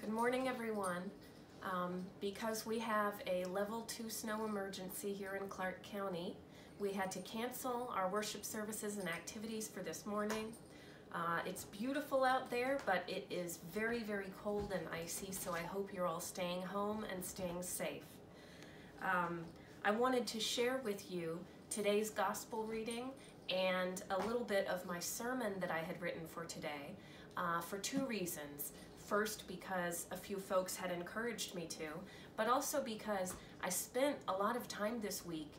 Good morning, everyone. Because we have a level 2 snow emergency here in Clark County, we had to cancel our worship services and activities for this morning. It's beautiful out there, but it is very, very cold and icy, so I hope you're all staying home and staying safe. I wanted to share with you today's gospel reading and a little bit of my sermon that I had written for today for two reasons. First, because a few folks had encouraged me to, but also because I spent a lot of time this week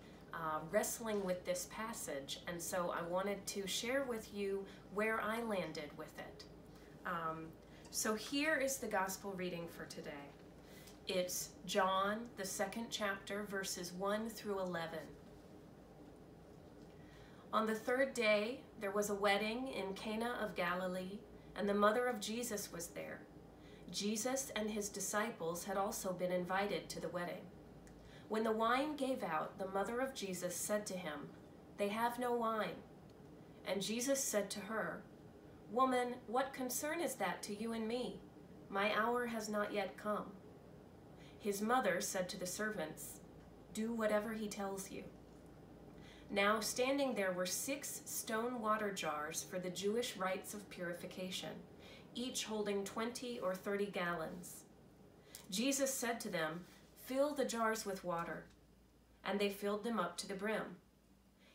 wrestling with this passage, and so I wanted to share with you where I landed with it. So here is the gospel reading for today. It's John, the 2nd chapter, verses 1 through 11. On the 3rd day, there was a wedding in Cana of Galilee, and the mother of Jesus was there. Jesus and his disciples had also been invited to the wedding. When the wine gave out, the mother of Jesus said to him, "They have no wine." And Jesus said to her, "Woman, what concern is that to you and me? My hour has not yet come." His mother said to the servants, "Do whatever he tells you." Now standing there were 6 stone water jars for the Jewish rites of purification, each holding 20 or 30 gallons. Jesus said to them, "Fill the jars with water." And they filled them up to the brim.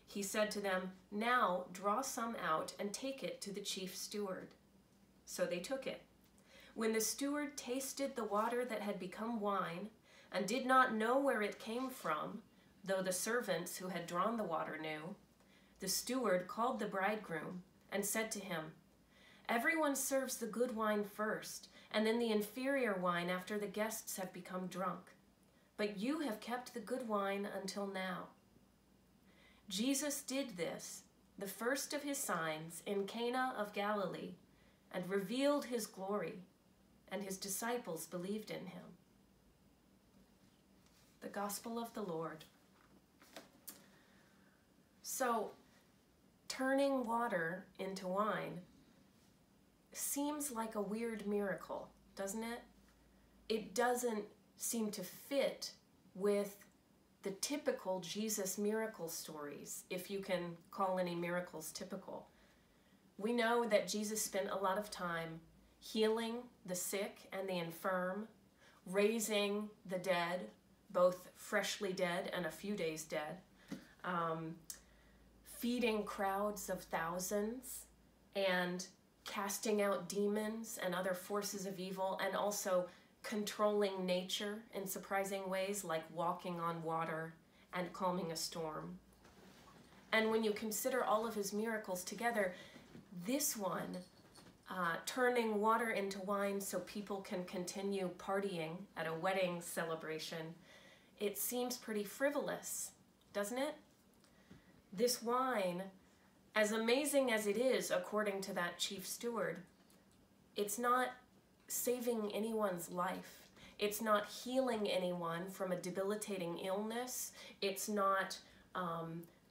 He said to them, "Now draw some out and take it to the chief steward." So they took it. When the steward tasted the water that had become wine and did not know where it came from, though the servants who had drawn the water knew, the steward called the bridegroom and said to him, "Everyone serves the good wine first, and then the inferior wine after the guests have become drunk. But you have kept the good wine until now." Jesus did this, the first of his signs, in Cana of Galilee, and revealed his glory, and his disciples believed in him. The Gospel of the Lord. So, turning water into wine seems like a weird miracle, doesn't it? It doesn't seem to fit with the typical Jesus miracle stories, if you can call any miracles typical. We know that Jesus spent a lot of time healing the sick and the infirm, raising the dead, both freshly dead and a few days dead, feeding crowds of thousands, and casting out demons and other forces of evil, and also controlling nature in surprising ways, like walking on water and calming a storm. And when you consider all of his miracles together, this one, turning water into wine so people can continue partying at a wedding celebration, it seems pretty frivolous, doesn't it? This wine, as amazing as it is, according to that chief steward, it's not saving anyone's life. It's not healing anyone from a debilitating illness. It's not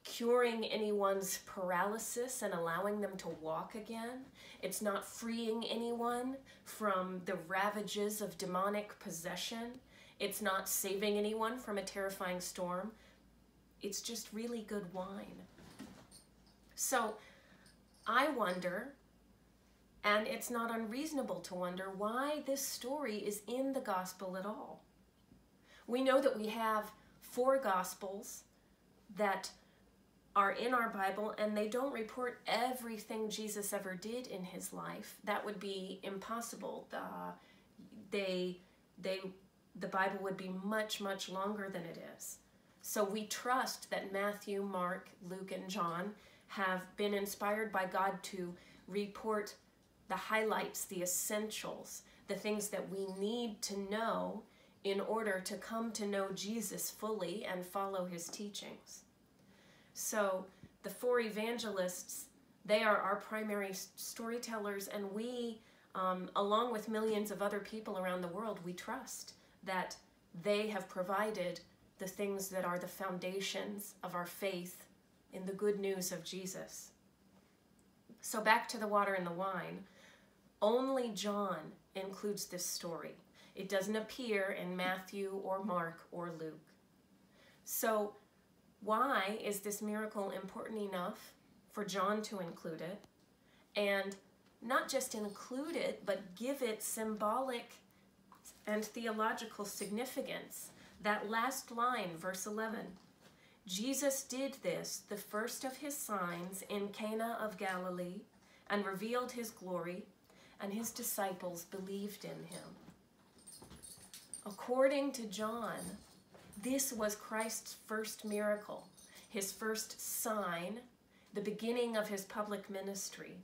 curing anyone's paralysis and allowing them to walk again. It's not freeing anyone from the ravages of demonic possession. It's not saving anyone from a terrifying storm. It's just really good wine. So I wonder, and it's not unreasonable to wonder, why this story is in the gospel at all. We know that we have 4 gospels that are in our Bible, and they don't report everything Jesus ever did in his life. That would be impossible. The Bible would be much, much longer than it is. So we trust that Matthew, Mark, Luke, and John have been inspired by God to report the highlights, the essentials, the things that we need to know in order to come to know Jesus fully and follow his teachings. So the 4 evangelists, they are our primary storytellers, and we, along with millions of other people around the world, we trust that they have provided the things that are the foundations of our faith in the good news of Jesus. So back to the water and the wine. Only John includes this story. It doesn't appear in Matthew or Mark or Luke. So why is this miracle important enough for John to include it? And not just include it, but give it symbolic and theological significance. That last line, verse 11, Jesus did this, the first of his signs, in Cana of Galilee, and revealed his glory, and his disciples believed in him. According to John, this was Christ's first miracle, his first sign, the beginning of his public ministry.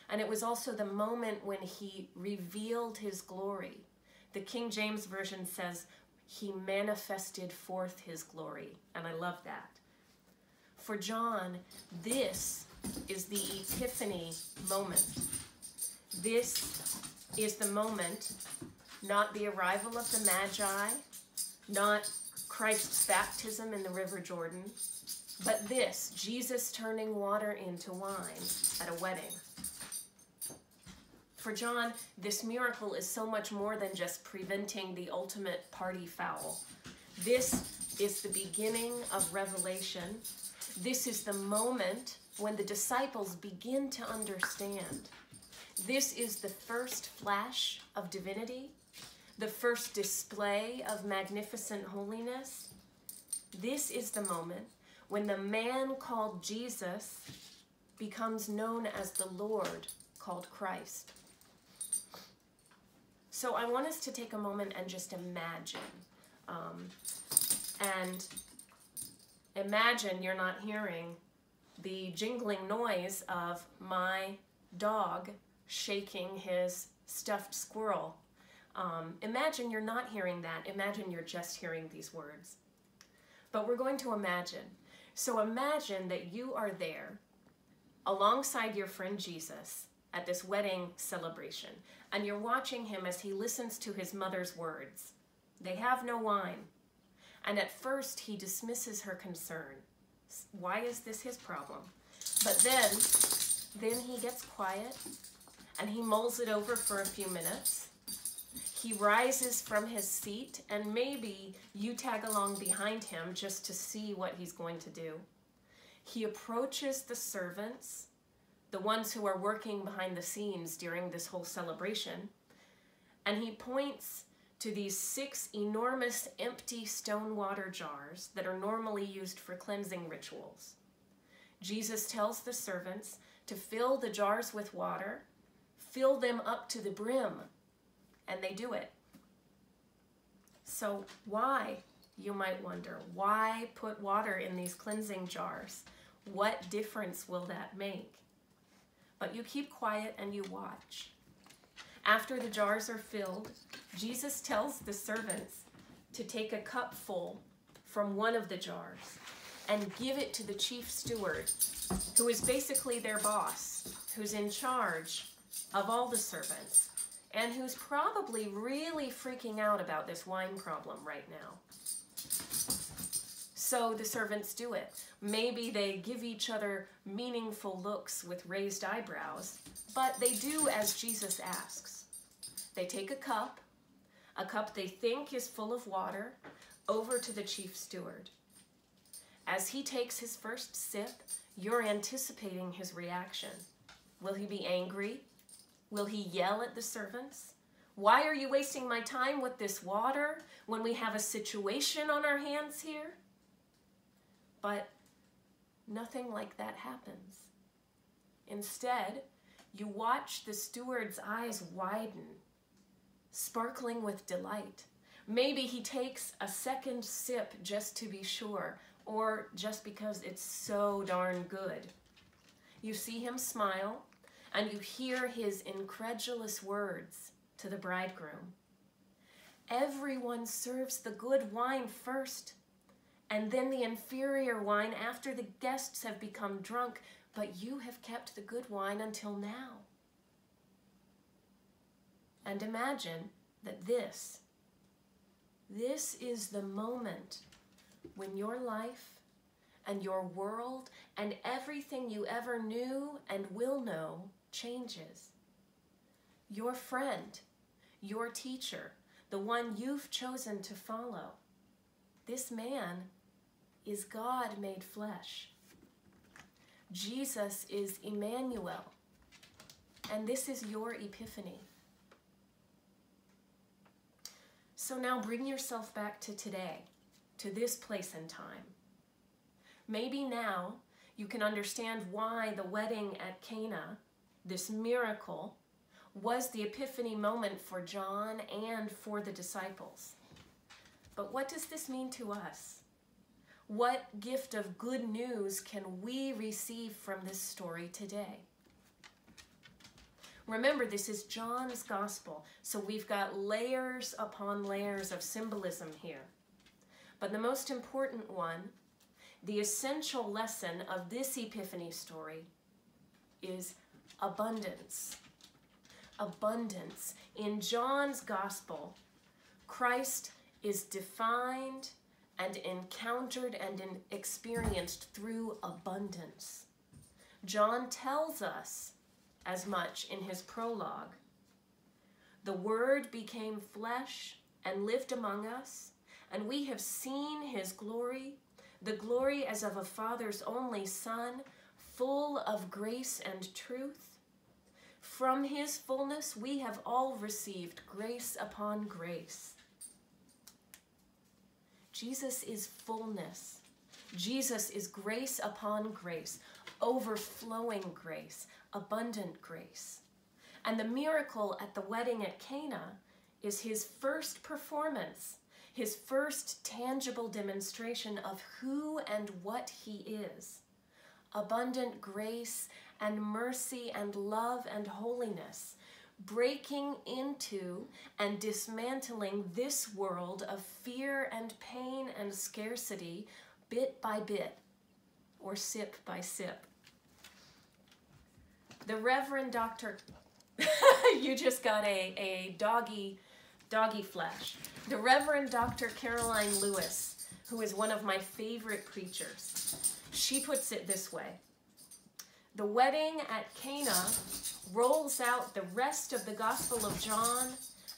And it was also the moment when he revealed his glory. The King James Version says, he manifested forth his glory. And I love that. For John, this is the Epiphany moment. This is the moment, not the arrival of the Magi, not Christ's baptism in the River Jordan, but this, Jesus turning water into wine at a wedding. For John, this miracle is so much more than just preventing the ultimate party foul. This is the beginning of revelation. This is the moment when the disciples begin to understand. This is the first flash of divinity, the first display of magnificent holiness. This is the moment when the man called Jesus becomes known as the Lord called Christ. So I want us to take a moment and just imagine. And imagine you're not hearing the jingling noise of my dog shaking his stuffed squirrel. Imagine you're not hearing that. Imagine you're just hearing these words. But we're going to imagine. So imagine that you are there alongside your friend Jesus at this wedding celebration, and you're watching him as he listens to his mother's words. They have no wine. And at first he dismisses her concern. Why is this his problem? But then he gets quiet and he mulls it over for a few minutes. He rises from his seat, and maybe you tag along behind him just to see what he's going to do. He approaches the servants, the ones who are working behind the scenes during this whole celebration, and he points to these 6 enormous empty stone water jars that are normally used for cleansing rituals. Jesus tells the servants to fill the jars with water, fill them up to the brim, and they do it. So why, you might wonder, why put water in these cleansing jars? What difference will that make? But you keep quiet and you watch. After the jars are filled, Jesus tells the servants to take a cup full from one of the jars and give it to the chief steward, who is basically their boss, who's in charge of all the servants, and who's probably really freaking out about this wine problem right now. So the servants do it. Maybe they give each other meaningful looks with raised eyebrows, but they do as Jesus asks. They take a cup they think is full of water, over to the chief steward. As he takes his first sip, you're anticipating his reaction. Will he be angry? Will he yell at the servants? Why are you wasting my time with this water when we have a situation on our hands here? But nothing like that happens. Instead, you watch the steward's eyes widen, sparkling with delight. Maybe he takes a second sip just to be sure, or just because it's so darn good. You see him smile, and you hear his incredulous words to the bridegroom. Everyone serves the good wine first, and then the inferior wine after the guests have become drunk, but you have kept the good wine until now. And imagine that this is the moment when your life and your world and everything you ever knew and will know changes. Your friend, your teacher, the one you've chosen to follow. This man is God made flesh. Jesus is Emmanuel, and this is your epiphany. So now bring yourself back to today, to this place and time. Maybe now you can understand why the wedding at Cana, this miracle, was the epiphany moment for John and for the disciples. But what does this mean to us? What gift of good news can we receive from this story today? Remember, this is John's gospel, so we've got layers upon layers of symbolism here. But the most important one, the essential lesson of this epiphany story, is abundance. Abundance. In John's gospel, Christ is defined and encountered and experienced through abundance. John tells us as much in his prologue. The Word became flesh and lived among us, and we have seen his glory, the glory as of a Father's only Son, full of grace and truth. From his fullness we have all received grace upon grace. Jesus is fullness. Jesus is grace upon grace, overflowing grace, abundant grace. And the miracle at the wedding at Cana is his first performance, his first tangible demonstration of who and what he is. Abundant grace and mercy and love and holiness, breaking into and dismantling this world of fear and pain and scarcity bit by bit, or sip by sip. The Reverend Dr. You just got a doggy flash. The Reverend Dr. Caroline Lewis, who is one of my favorite preachers, she puts it this way: the wedding at Cana rolls out the rest of the Gospel of John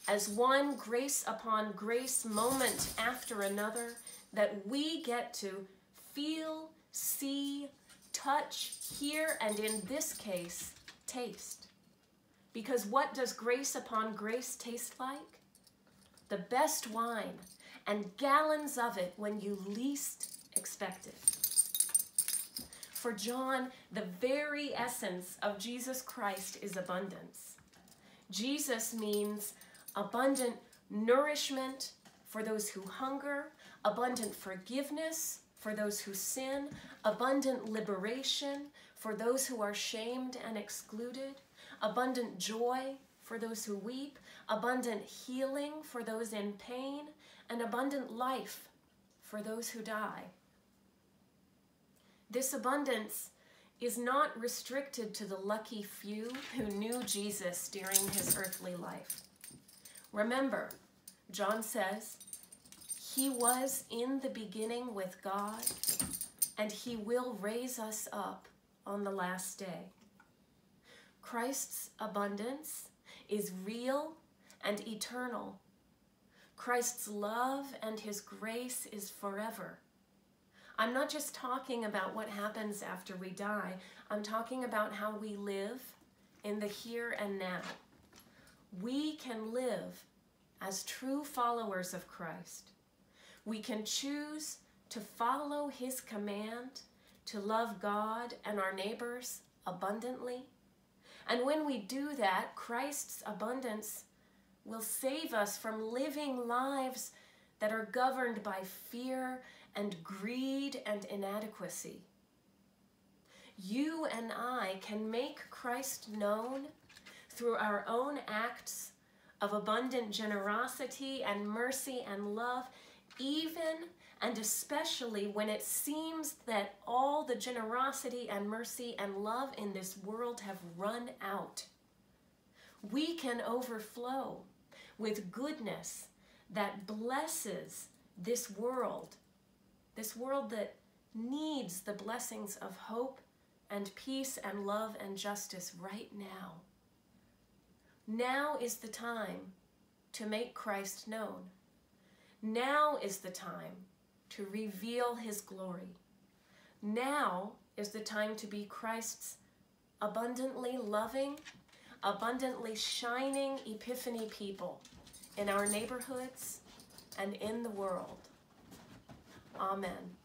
as one grace upon grace moment after another that we get to feel, see, touch, hear, and in this case, taste. Because what does grace upon grace taste like? The best wine, and gallons of it when you least expect it. For John, the very essence of Jesus Christ is abundance. Jesus means abundant nourishment for those who hunger, abundant forgiveness for those who sin, abundant liberation for those who are shamed and excluded, abundant joy for those who weep, abundant healing for those in pain, and abundant life for those who die. This abundance is not restricted to the lucky few who knew Jesus during his earthly life. Remember, John says, he was in the beginning with God, and he will raise us up on the last day. Christ's abundance is real and eternal. Christ's love and his grace is forever. I'm not just talking about what happens after we die. I'm talking about how we live in the here and now. We can live as true followers of Christ. We can choose to follow his command to love God and our neighbors abundantly. And when we do that, Christ's abundance will save us from living lives that are governed by fear and greed and inadequacy. You and I can make Christ known through our own acts of abundant generosity and mercy and love, even and especially when it seems that all the generosity and mercy and love in this world have run out. We can overflow with goodness that blesses this world that needs the blessings of hope and peace and love and justice right now. Now is the time to make Christ known. Now is the time to reveal his glory. Now is the time to be Christ's abundantly loving, abundantly shining Epiphany people in our neighborhoods and in the world. Amen.